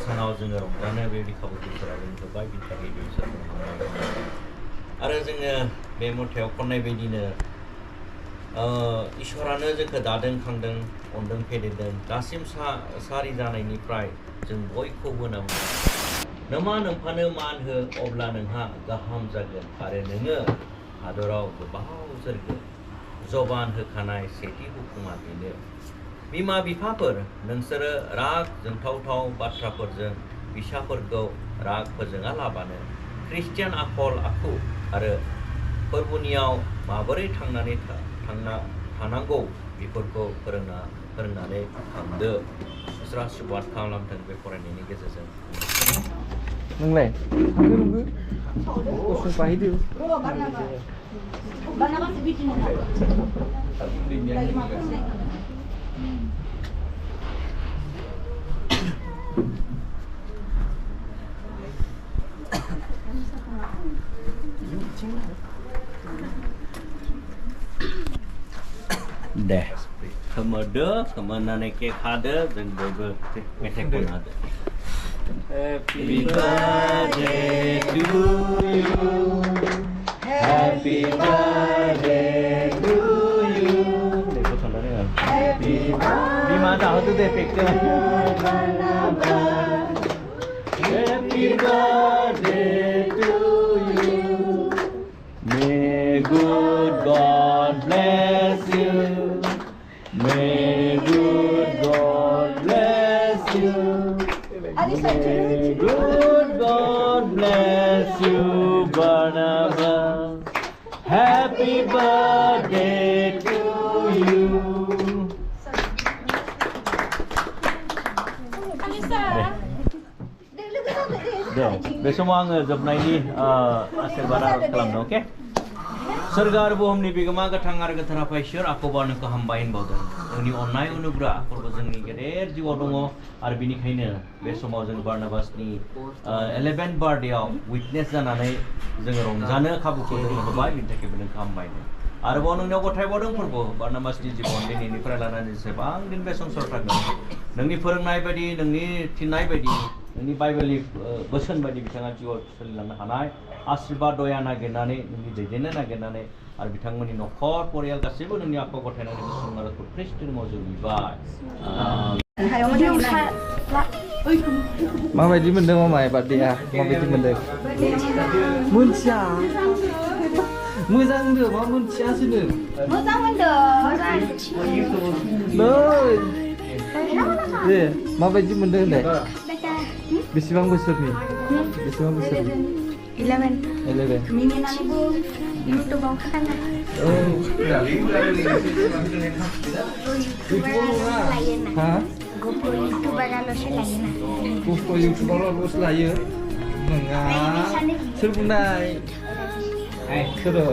सानाव जोङो रंजानो बेबायदि खाबुखौ इसोरा जोंनो होबाय बिनि थाखाय बे इसोरखौ हामबाय आरो जोङो बे मेथाइयाव खननाय बायदिनो इसोरानो जोंखौ दादों खांदों अनदों फेदेरदों दासिम सारि जानायनिफ्राय जों बयखौबो नोमा नोंफानो मान हो अब्ला नोंहा गाहाम जागोन आरो नोङो हादराव गोबाव जोरगोन जबान होखानाय सेथि हुकुमा बेनो बिमा बिफाफोर नोंसोरो राग जोंथावथाव बाथ्राफोरजों फिसाफोरखौ राग फोजोङा लाबानो ख्रिस्टियान आखल आखु आरो फोरबुनियाव माबोरै थानांगौ बेफोरखौ फोरोंनानै खालामदो इसोरा सुबाद खालामथों बे फरायनायनि गेजेरजों नोंलाय थांदो नोंबो गुसुं बाहैदो दे खोमोरदो खोमोरनानै केक हादो जों बयबो मेथाइ खनहादो Happy birthday to you Happy birthday to you Happy birthday Bima tahu tu deh picture Happy birthday to you May good God bless you May good God bless you May good God bless you, Barnabas. Happy birthday to you. Deh, besok mau ngejobnaini asyirbadan kalamno, oke? Surga आरो बुहुमनि बिगोमा गोथां आरो गोथार आफा इसोर आंखौ बारनोखौ हामबाय होनबावदों नोंनि अननाय अनुग्रह आखलबो जोंनि गेदेर जिउआव दङ आरो बिनिखायनो बे समाव जों बार्नाबासनि 11th बार्थडेआव उइटनेस जानानै जोङो रंजानो खाबुखौ जों होबाय बिनि थाखायबो नोंखौ हामबाय आरोबाव नोंनियाव गथायबावदों फोरबो बार्नाबासनि जिबन दिनैनिफ्राय लानानै जेसेबां दिन बे संसाराव थागोन नोंनि फोरोंनाय बायदि नोंनि थिननाय बायदि नोंनि बाइबेलनि बोसोन बायदि बिथाङा जिउआव सोलिलांनो हानाय आशीर्बाद दया नागिरनानै नोंनि दैदेननो नागिरनानै आरो बिथांमोननि न'खर परियाल गासैबो नोंनि आखायाव गथायनानै गुसुं आरो ख्रिस्टनि मुङाव जों बिबाय माबायदि मोनदों मामाय बार्थडेआ माबायदि मोनदों मोनथिया मोजां होनदों मा मोनथियासो नों मोजां मोनदों दे माबायदि मोनदों होनलाय बेसेबां बोसोरनि बेसेबां बोसोरनि 11 मिनिनानैबो इउटुबाव खालामो हा गुफुर इउटुबाराल'सो लायोना गुफुर इउटुबाराल'सो लायो नङा सोर बुंनाय सोरो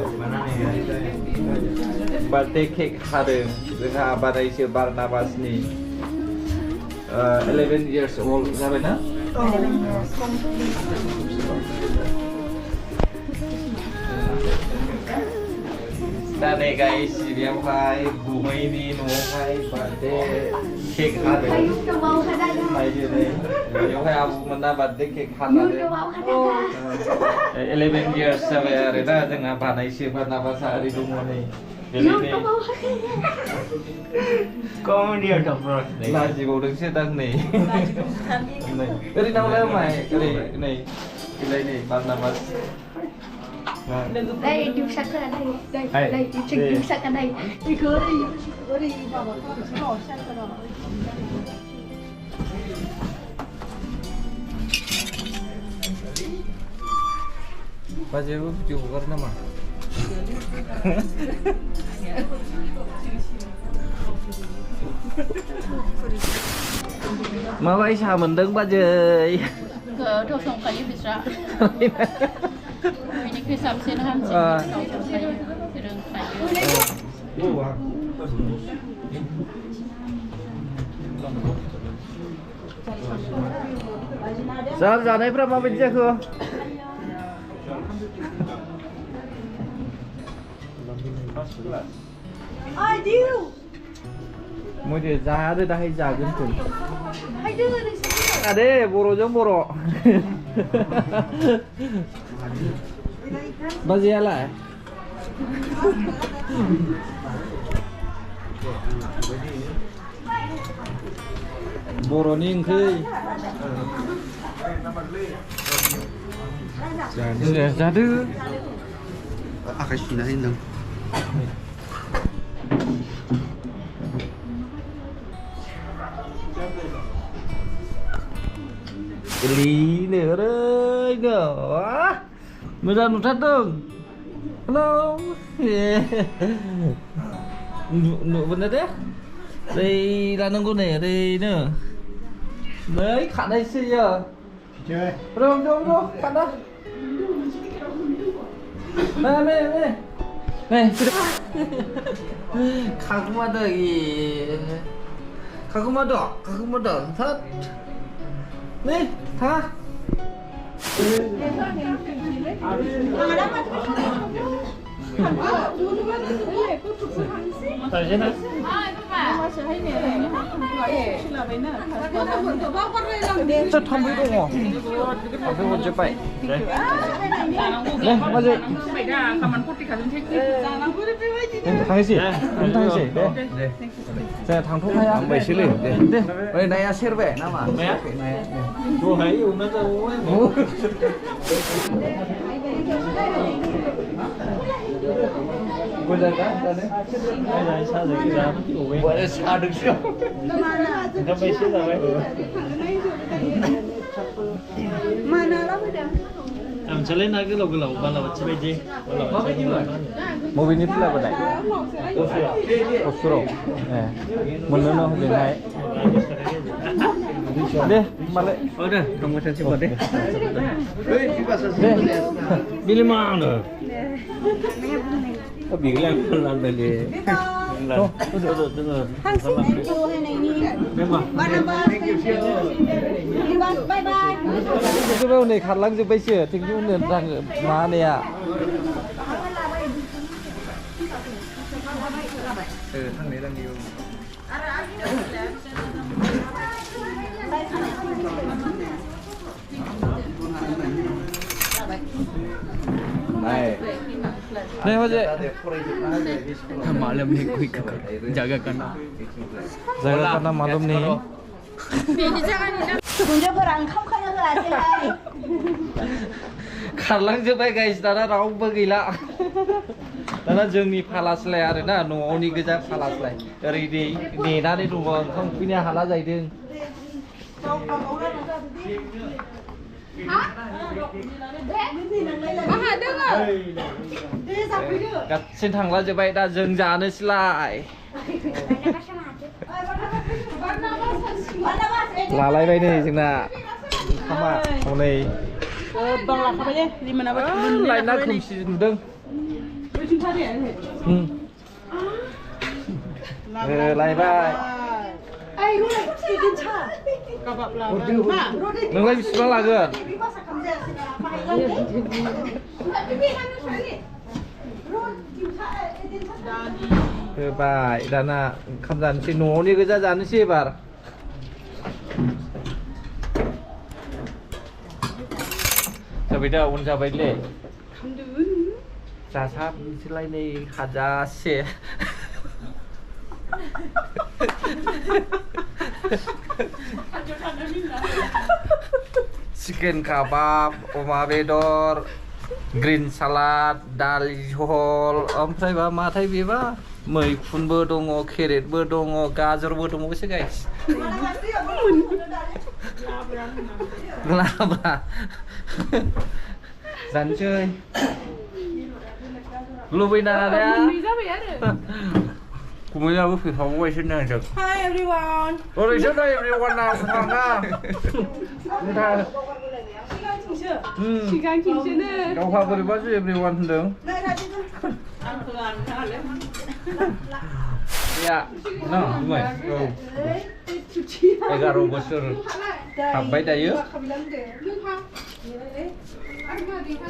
बार्थडे केक हादों जोंहा बानायसो बार्नाबासनि 11 years old जाबायना दा नै गाइस बेयावहाय गुमैनि न'आवहाय बार्थडे केक हादों बेयावहाय आबौमोना बार्थडे केक हानानै 11 years जाबाय आरो दा जोंहा बानायसो बार्नाबासआ ओरै दङ नै लाजिबावदोंसो दां नै ओरै नावलाय माय ओरै नै बिलाय नै Barnabas đây điều sắc là đây đây điều sắc là đây đi cứ đi vào một cái chỉ bỏ sang cái đó बाजेबो video हगारो नामा माबायदि साहा मोनदों बाजै थ' संखायो बिस्रा बेनिख्रुइ साबसिन हामसिन संखायो रोंखायो जानायफ्रा माबायदि जाखो मैले जादो दाहाय जागोन Ade, borojong boro. Bazia lại. Boro ning khơi. Ra đưa. Cái gì này nè. Lý nữa đấy nữa. Bây giờ nó thắt đường. Hello. Nụ vấn đề đấy. Đây là nông cô này ở đây nữa. Đấy, khả đây xí giờ. Chơi. Đâu, khả đó. Này. Này, 가끔마다 탓. 네, 다. 저 탐비동어. 탐비동 제빠이. 네, 맞아요. 당시. 당시. 네. 자, 당통하야. 당배 실리. 네. 네. 왜 나야 셔베 나마. 뭐야? 뭐 해요? 오면서 오. Bây giờ sao được ra bây giờ sao được chưa? Nó bay xíu rồi Mana lah beda. Am chalen na gelo bala bacci beje. Mau ini pula badai. Osuro. Menurut dengan deh, balik. Udah, kamu sensi buat deh. Pilih mana? Có biển lên lần này thì lần được Hàng xích em kêu hay này ni. nhưng mà Bye bye. Cái đâu này khát lắm chứ bây giờ thì cũng nên rằng má này à. Thằng này đang yêu. Này. Này Mas. Malam ni quick jagakan malam ni. Kunjung orang không là thế này. Khalang jobai guys, dana रावबो गैला. Dana जोंनि फालासलाय आरोना न'आवनि गोजा फालासलाय. ओरै नेनानै दङ ओंखाम उखैनो हाला जाहैदों. Xin thằng là vậy đã dừng giá nữa lại là lại đây này chừng nào không à hôm nay Bang lah apa je? Di mana apa? lại nó không xin đừng lại vai Ai lu nak kasi din cha. Kabab lah. đừng lấy nó là cơ bài dana không dàn xin nấu đi cái ra dàn xí bàจะไปเด้อวันจะไปเล่จะทราบสิไรในขาจะเสียchicken kebab, oma bedor, green salad, dal jhol, ompray ba mathai biba, मैखुनबो दङ, केरेटबो दङ, गाजरबो दङ sih guys. Labra. जानोसै. लुबैना आरो Kumayabu fihawaisin na siya. Hi everyone. Orisyon na everyone na kumanga. Sigang kimse ne? Kau kabar baca everyone dong. Ya, no, gimana? Go. Egaro bosur. Sampai dah ya.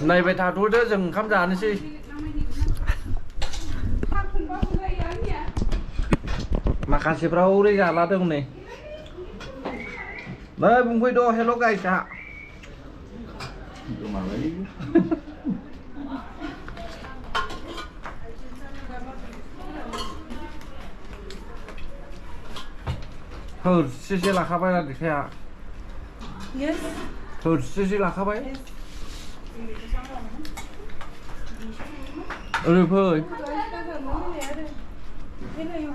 Này về thảo đuôi đó dừng khám giả nữa xí. Makasih perahu deh gak ladang nih. Đây bùng quay đô hello guys ạ. Thôi, xin là khắp là được thế ạ. Yes. Thôi, xin là khắp ấy. Ừ, thôi. Cái này